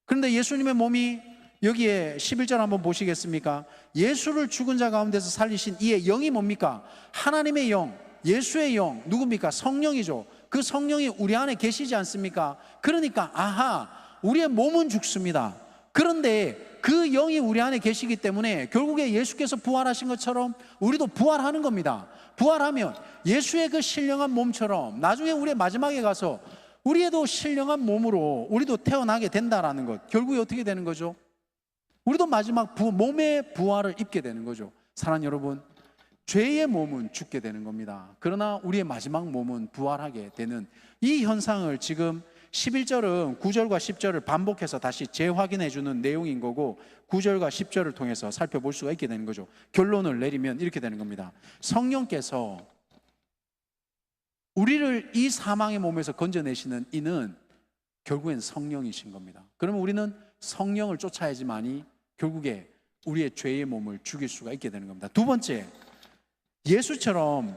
그런데 예수님의 몸이 여기에 11절 한번 보시겠습니까? 예수를 죽은 자 가운데서 살리신 이의 영이 뭡니까? 하나님의 영, 예수의 영, 누굽니까? 성령이죠. 그 성령이 우리 안에 계시지 않습니까? 그러니까 아하, 우리의 몸은 죽습니다. 그런데 그 영이 우리 안에 계시기 때문에 결국에 예수께서 부활하신 것처럼 우리도 부활하는 겁니다. 부활하면 예수의 그 신령한 몸처럼 나중에 우리의 마지막에 가서 우리에도 신령한 몸으로 우리도 태어나게 된다라는 것. 결국에 어떻게 되는 거죠? 우리도 마지막 몸의 부활을 입게 되는 거죠. 사랑하는 여러분, 죄의 몸은 죽게 되는 겁니다. 그러나 우리의 마지막 몸은 부활하게 되는 이 현상을 지금 11절은 9절과 10절을 반복해서 다시 재확인해 주는 내용인 거고 9절과 10절을 통해서 살펴볼 수가 있게 되는 거죠. 결론을 내리면 이렇게 되는 겁니다. 성령께서 우리를 이 사망의 몸에서 건져내시는 이는 결국엔 성령이신 겁니다. 그러면 우리는 성령을 쫓아야지만이 결국에 우리의 죄의 몸을 죽일 수가 있게 되는 겁니다. 두 번째, 예수처럼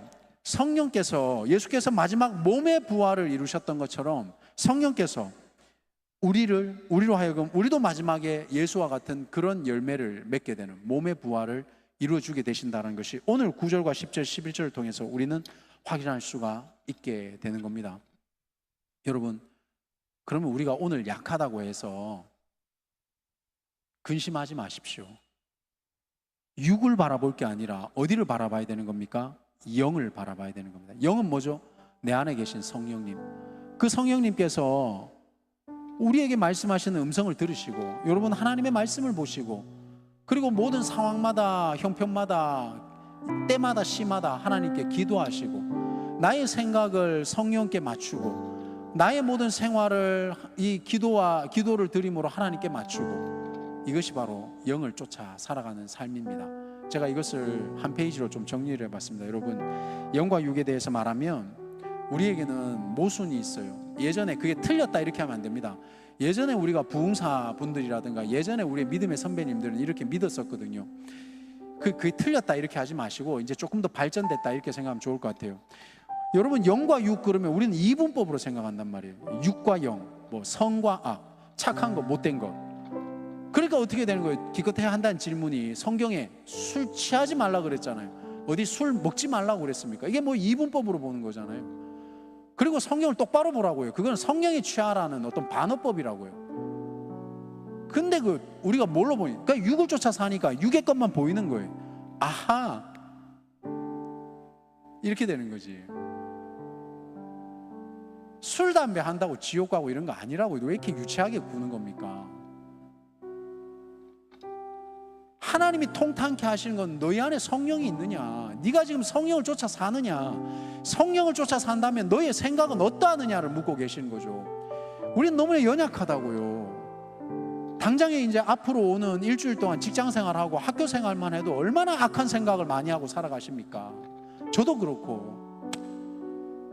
예수께서 마지막 몸의 부활을 이루셨던 것처럼 성령께서 우리로 하여금 우리도 마지막에 예수와 같은 그런 열매를 맺게 되는 몸의 부활을 이루어주게 되신다는 것이 오늘 9절과 10절, 11절을 통해서 우리는 확인할 수가 있게 되는 겁니다. 여러분, 그러면 우리가 오늘 약하다고 해서 근심하지 마십시오. 육을 바라볼 게 아니라 어디를 바라봐야 되는 겁니까? 영을 바라봐야 되는 겁니다. 영은 뭐죠? 내 안에 계신 성령님. 그 성령님께서 우리에게 말씀하시는 음성을 들으시고 여러분 하나님의 말씀을 보시고 그리고 모든 상황마다 형편마다 때마다 시마다 하나님께 기도하시고 나의 생각을 성령께 맞추고 나의 모든 생활을 이 기도를 드림으로 하나님께 맞추고 이것이 바로 영을 쫓아 살아가는 삶입니다. 제가 이것을 한 페이지로 좀 정리를 해봤습니다. 여러분, 영과 육에 대해서 말하면 우리에게는 모순이 있어요. 예전에 그게 틀렸다 이렇게 하면 안 됩니다. 예전에 우리가 부흥사 분들이라든가 예전에 우리의 믿음의 선배님들은 이렇게 믿었었거든요. 그게 틀렸다 이렇게 하지 마시고 이제 조금 더 발전됐다 이렇게 생각하면 좋을 것 같아요. 여러분, 영과 육 그러면 우리는 이분법으로 생각한단 말이에요. 육과 영, 뭐 성과 악, 착한 것, 못된 것. 그러니까 어떻게 되는 거예요? 기껏해야 한다는 질문이 성경에 술 취하지 말라 그랬잖아요. 어디 술 먹지 말라고 그랬습니까? 이게 뭐 이분법으로 보는 거잖아요. 그리고 성경을 똑바로 보라고요. 그건 성령에 취하라는 어떤 반어법이라고요. 근데 우리가 뭘로 보니? 그러니까 육을 쫓아 사니까 육의 것만 보이는 거예요. 아하, 이렇게 되는 거지. 술, 담배 한다고 지옥 가고 이런 거 아니라고. 왜 이렇게 유치하게 구는 겁니까? 하나님이 통탄케 하시는 건 너희 안에 성령이 있느냐, 네가 지금 성령을 쫓아 사느냐, 성령을 쫓아 산다면 너의 생각은 어떠하느냐를 묻고 계시는 거죠. 우리는 너무나 연약하다고요. 당장에 이제 앞으로 오는 일주일 동안 직장생활하고 학교생활만 해도 얼마나 악한 생각을 많이 하고 살아가십니까? 저도 그렇고.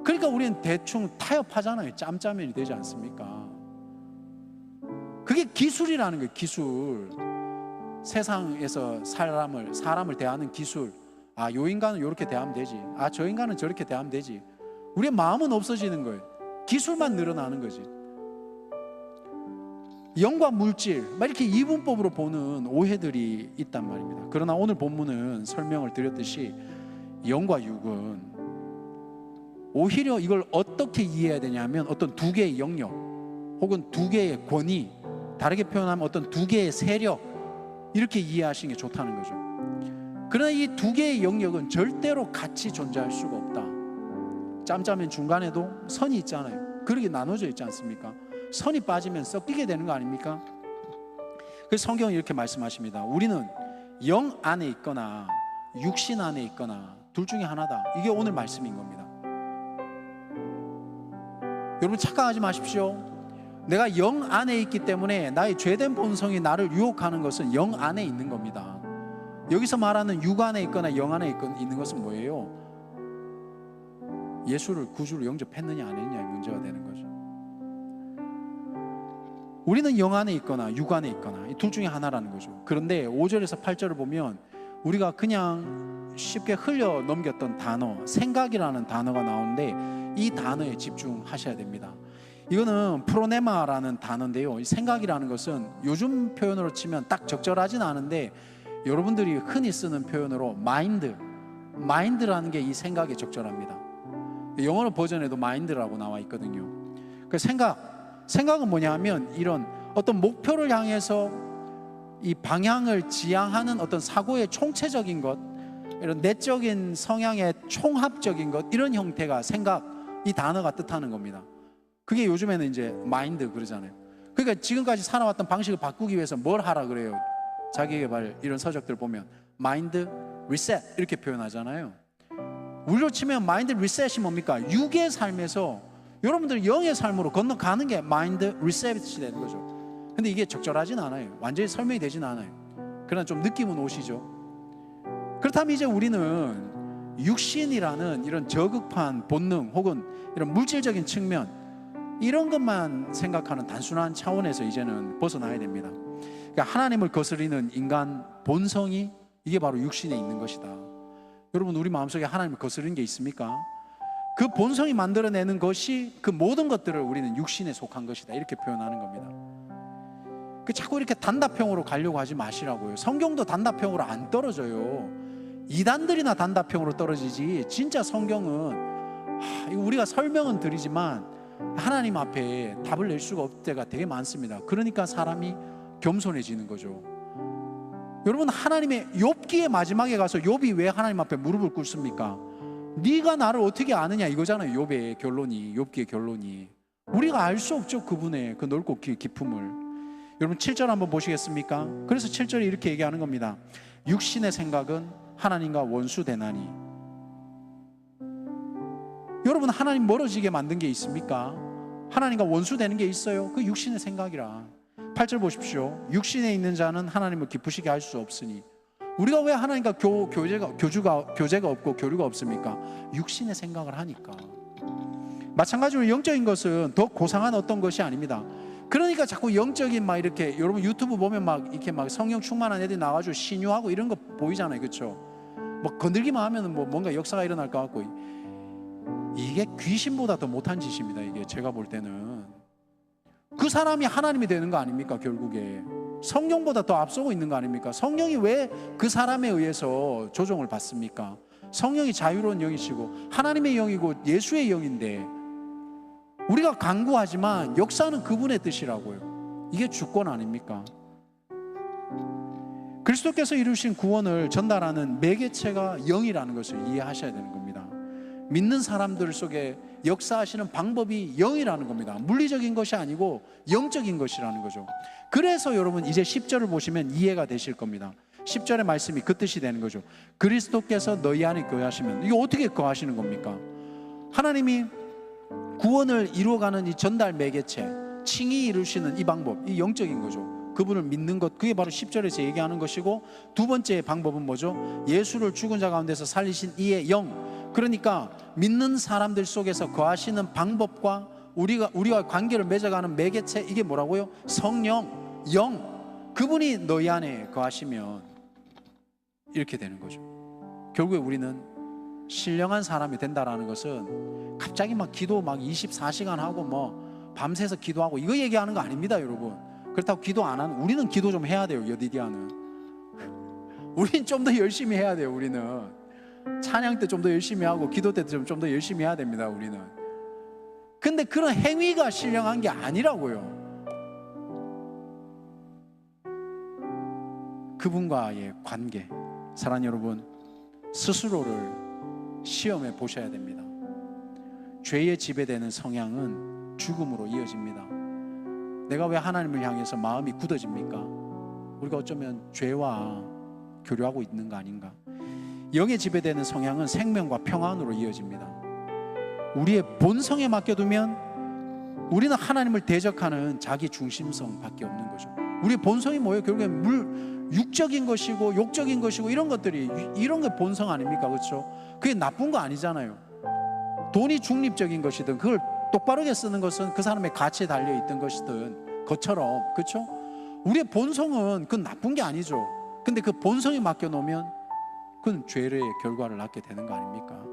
그러니까 우리는 대충 타협하잖아요. 짬짜면이 되지 않습니까? 그게 기술이라는 거예요. 기술. 세상에서 사람을 대하는 기술. 아, 요 인간은 이렇게 대하면 되지. 아, 저 인간은 저렇게 대하면 되지. 우리의 마음은 없어지는 거예요. 기술만 늘어나는 거지. 영과 물질, 막 이렇게 이분법으로 보는 오해들이 있단 말입니다. 그러나 오늘 본문은 설명을 드렸듯이 영과 육은 오히려 이걸 어떻게 이해해야 되냐면 어떤 두 개의 영역 혹은 두 개의 권위, 다르게 표현하면 어떤 두 개의 세력, 이렇게 이해하시는 게 좋다는 거죠. 그러나 이 두 개의 영역은 절대로 같이 존재할 수가 없다. 짬짜면 중간에도 선이 있잖아요. 그렇게 나눠져 있지 않습니까? 선이 빠지면 섞이게 되는 거 아닙니까? 그래서 성경은 이렇게 말씀하십니다. 우리는 영 안에 있거나 육신 안에 있거나 둘 중에 하나다. 이게 오늘 말씀인 겁니다. 여러분 착각하지 마십시오. 내가 영 안에 있기 때문에 나의 죄된 본성이 나를 유혹하는 것은 영 안에 있는 겁니다. 여기서 말하는 육 안에 있거나 영 안에 있는 것은 뭐예요? 예수를 구주로 영접했느냐 안 했느냐의 문제가 되는 거죠. 우리는 영 안에 있거나 육 안에 있거나 이 둘 중에 하나라는 거죠. 그런데 5절에서 8절을 보면 우리가 그냥 쉽게 흘려 넘겼던 단어, 생각이라는 단어가 나오는데 이 단어에 집중하셔야 됩니다. 이거는 프로네마라는 단어인데요, 이 생각이라는 것은 요즘 표현으로 치면 딱 적절하진 않은데 여러분들이 흔히 쓰는 표현으로 마인드라는 게 이 생각에 적절합니다. 영어로 버전에도 마인드라고 나와 있거든요. 그 생각은 뭐냐 하면 이런 어떤 목표를 향해서 이 방향을 지향하는 어떤 사고의 총체적인 것, 이런 내적인 성향의 총합적인 것, 이런 형태가 생각, 이 단어가 뜻하는 겁니다. 그게 요즘에는 이제 마인드 그러잖아요. 그러니까 지금까지 살아왔던 방식을 바꾸기 위해서 뭘 하라 그래요? 자기개발 이런 서적들 보면 마인드 리셋 이렇게 표현하잖아요. 우리로 치면 마인드 리셋이 뭡니까? 육의 삶에서 여러분들 영의 삶으로 건너가는 게 마인드 리셋이 되는 거죠. 근데 이게 적절하진 않아요. 완전히 설명이 되진 않아요. 그러나 좀 느낌은 오시죠? 그렇다면 이제 우리는 육신이라는 이런 저급한 본능 혹은 이런 물질적인 측면, 이런 것만 생각하는 단순한 차원에서 이제는 벗어나야 됩니다. 그러니까 하나님을 거스리는 인간 본성이 이게 바로 육신에 있는 것이다. 여러분, 우리 마음속에 하나님을 거스르는 게 있습니까? 그 본성이 만들어내는 것이, 그 모든 것들을 우리는 육신에 속한 것이다, 이렇게 표현하는 겁니다. 자꾸 이렇게 단답형으로 가려고 하지 마시라고요. 성경도 단답형으로 안 떨어져요. 이단들이나 단답형으로 떨어지지, 진짜 성경은 우리가 설명은 드리지만 하나님 앞에 답을 낼 수가 없을 때가 되게 많습니다. 그러니까 사람이 겸손해지는 거죠. 여러분, 하나님의 욥기의 마지막에 가서 욥이 왜 하나님 앞에 무릎을 꿇습니까? 네가 나를 어떻게 아느냐, 이거잖아요. 욥의 결론이, 욥기의 결론이. 우리가 알 수 없죠, 그분의 그 넓고 깊음을. 여러분 7절 한번 보시겠습니까? 그래서 7절에 이렇게 얘기하는 겁니다. 육신의 생각은 하나님과 원수되나니. 여러분, 하나님 멀어지게 만든 게 있습니까? 하나님과 원수되는 게 있어요. 그 육신의 생각이라. 8절 보십시오. 육신에 있는 자는 하나님을 기쁘시게 할 수 없으니. 우리가 왜 하나님과 교제가 없고 교류가 없습니까? 육신의 생각을 하니까. 마찬가지로 영적인 것은 더 고상한 어떤 것이 아닙니다. 그러니까 자꾸 영적인 막 이렇게, 여러분 유튜브 보면 막 이렇게 막 성령 충만한 애들이 나와가지고 신유하고 이런 거 보이잖아요, 그렇죠? 뭐 건들기만 하면은 뭐 뭔가 역사가 일어날 것 같고, 이게 귀신보다 더 못한 짓입니다. 이게 제가 볼 때는 그 사람이 하나님이 되는 거 아닙니까? 결국에 성령보다 더 앞서고 있는 거 아닙니까? 성령이 왜 그 사람에 의해서 조종을 받습니까? 성령이 자유로운 영이시고 하나님의 영이고 예수의 영인데, 우리가 간구하지만 역사는 그분의 뜻이라고요. 이게 주권 아닙니까? 그리스도께서 이루신 구원을 전달하는 매개체가 영이라는 것을 이해하셔야 되는 겁니다. 믿는 사람들 속에 역사하시는 방법이 영이라는 겁니다. 물리적인 것이 아니고 영적인 것이라는 거죠. 그래서 여러분 이제 10절을 보시면 이해가 되실 겁니다. 10절의 말씀이 그 뜻이 되는 거죠. 그리스도께서 너희 안에 거하시면, 이게 어떻게 거하시는 겁니까? 하나님이 구원을 이루어가는 이 전달 매개체, 칭이 이루시는 이 방법, 이 영적인 거죠. 그분을 믿는 것, 그게 바로 10절에서 얘기하는 것이고, 두 번째 방법은 뭐죠? 예수를 죽은 자 가운데서 살리신 이의 영. 그러니까 믿는 사람들 속에서 거하시는 방법과 우리와 관계를 맺어가는 매개체, 이게 뭐라고요? 성령, 영. 그분이 너희 안에 거하시면 이렇게 되는 거죠. 결국에 우리는 신령한 사람이 된다라는 것은 갑자기 막 기도 막 24시간 하고 뭐 밤새서 기도하고 이거 얘기하는 거 아닙니다, 여러분. 그렇다고 기도 안 하는, 우리는 기도 좀 해야 돼요. 여디디아는 우린 좀 더 열심히 해야 돼요. 우리는 찬양 때 좀 더 열심히 하고 기도 때 좀 더 열심히 해야 됩니다, 우리는. 근데 그런 행위가 신령한 게 아니라고요. 그분과의 관계, 사랑하는 여러분, 스스로를 시험해 보셔야 됩니다. 죄에 지배되는 성향은 죽음으로 이어집니다. 내가 왜 하나님을 향해서 마음이 굳어집니까? 우리가 어쩌면 죄와 교류하고 있는 거 아닌가? 영에 지배되는 성향은 생명과 평안으로 이어집니다. 우리의 본성에 맡겨두면 우리는 하나님을 대적하는 자기 중심성밖에 없는 거죠. 우리의 본성이 뭐예요? 결국엔 육적인 것이고 욕적인 것이고 이런 것들이, 이런 게 본성 아닙니까? 그렇죠? 그게 나쁜 거 아니잖아요. 돈이 중립적인 것이든 그걸 똑바르게 쓰는 것은 그 사람의 가치에 달려있던 것이든 것처럼, 그렇죠? 우리의 본성은 그건 나쁜 게 아니죠. 근데 그 본성에 맡겨놓으면 그건 죄의 결과를 낳게 되는 거 아닙니까?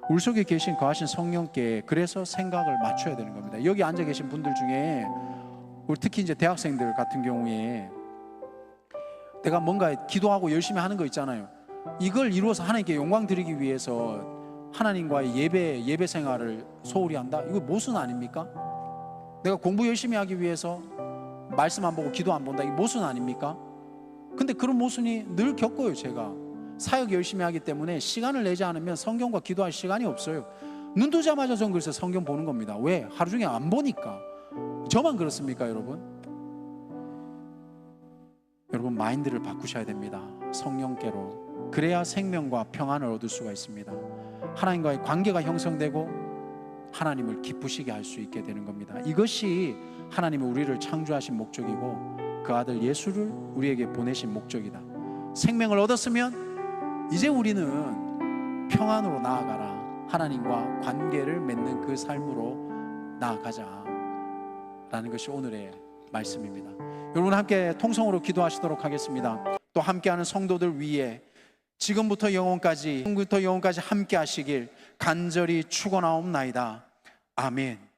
우리 속에 계신 거하신 성령께 그래서 생각을 맞춰야 되는 겁니다. 여기 앉아 계신 분들 중에 우리 특히 이제 대학생들 같은 경우에 내가 뭔가 기도하고 열심히 하는 거 있잖아요. 이걸 이루어서 하나님께 영광 드리기 위해서 하나님과의 예배 생활을 소홀히 한다? 이거 모순 아닙니까? 내가 공부 열심히 하기 위해서 말씀 안 보고 기도 안 본다? 이게 모순 아닙니까? 근데 그런 모순이 늘 겪어요. 제가 사역 열심히 하기 때문에 시간을 내지 않으면 성경과 기도할 시간이 없어요. 눈 뜨자마자 전 그래서 성경 보는 겁니다. 왜? 하루 종일 안 보니까. 저만 그렇습니까, 여러분? 여러분, 마인드를 바꾸셔야 됩니다. 성령께로. 그래야 생명과 평안을 얻을 수가 있습니다. 하나님과의 관계가 형성되고 하나님을 기쁘시게 할 수 있게 되는 겁니다. 이것이 하나님이 우리를 창조하신 목적이고 그 아들 예수를 우리에게 보내신 목적이다. 생명을 얻었으면 이제 우리는 평안으로 나아가라. 하나님과 관계를 맺는 그 삶으로 나아가자 라는 것이 오늘의 말씀입니다. 여러분 함께 통성으로 기도하시도록 하겠습니다. 또 함께하는 성도들 위해 지금부터 영원까지 함께 하시길 간절히 축원하옵나이다. 아멘.